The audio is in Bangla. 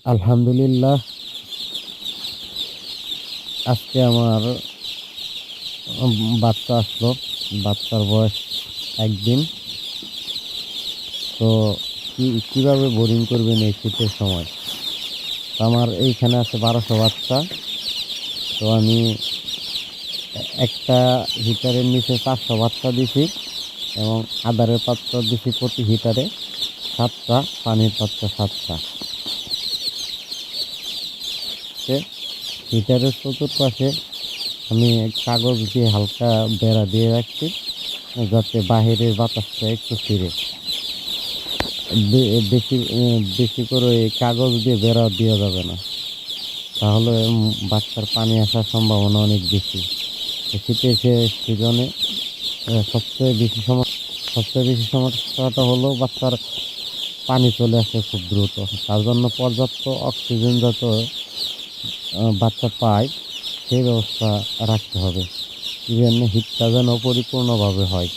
আলহামদুলিল্লাহ, আজকে আমার বাচ্চা আসলো। বাচ্চার বয়স ১ দিন। তো কিভাবে বোরিং করবেন এই শীতের সময়? তো আমার এইখানে আছে ১২০০ বাচ্চা। তো আমি একটা হিটারের নিচে ৪০০ বাচ্চা দিছি এবং আদারের পাত্র দিছি প্রতি হিটারে ৭ টা, পানির পাত্র ৭ টা। হিটারের চতুর্পাশে আমি কাগজ দিয়ে হালকা বেড়া দিয়ে রাখছি, যাতে বাহিরের বাতাসটা একটু ফিরে। বেশি বেশি করে এই কাগজ দিয়ে বেড়া দেওয়া যাবে না, তাহলে বাচ্চার পানি আসার সম্ভাবনা অনেক বেশি। শীতের সিজনে সবচেয়ে বেশি সমস্যাটা হলো বাচ্চার পানি চলে আসে খুব দ্রুত। তার জন্য পর্যাপ্ত অক্সিজেন যাতে বাচ্চা পায় সেই ব্যবস্থা রাখতে হবে। ইভেন হিটটা যেন পরিপূর্ণভাবে হয়।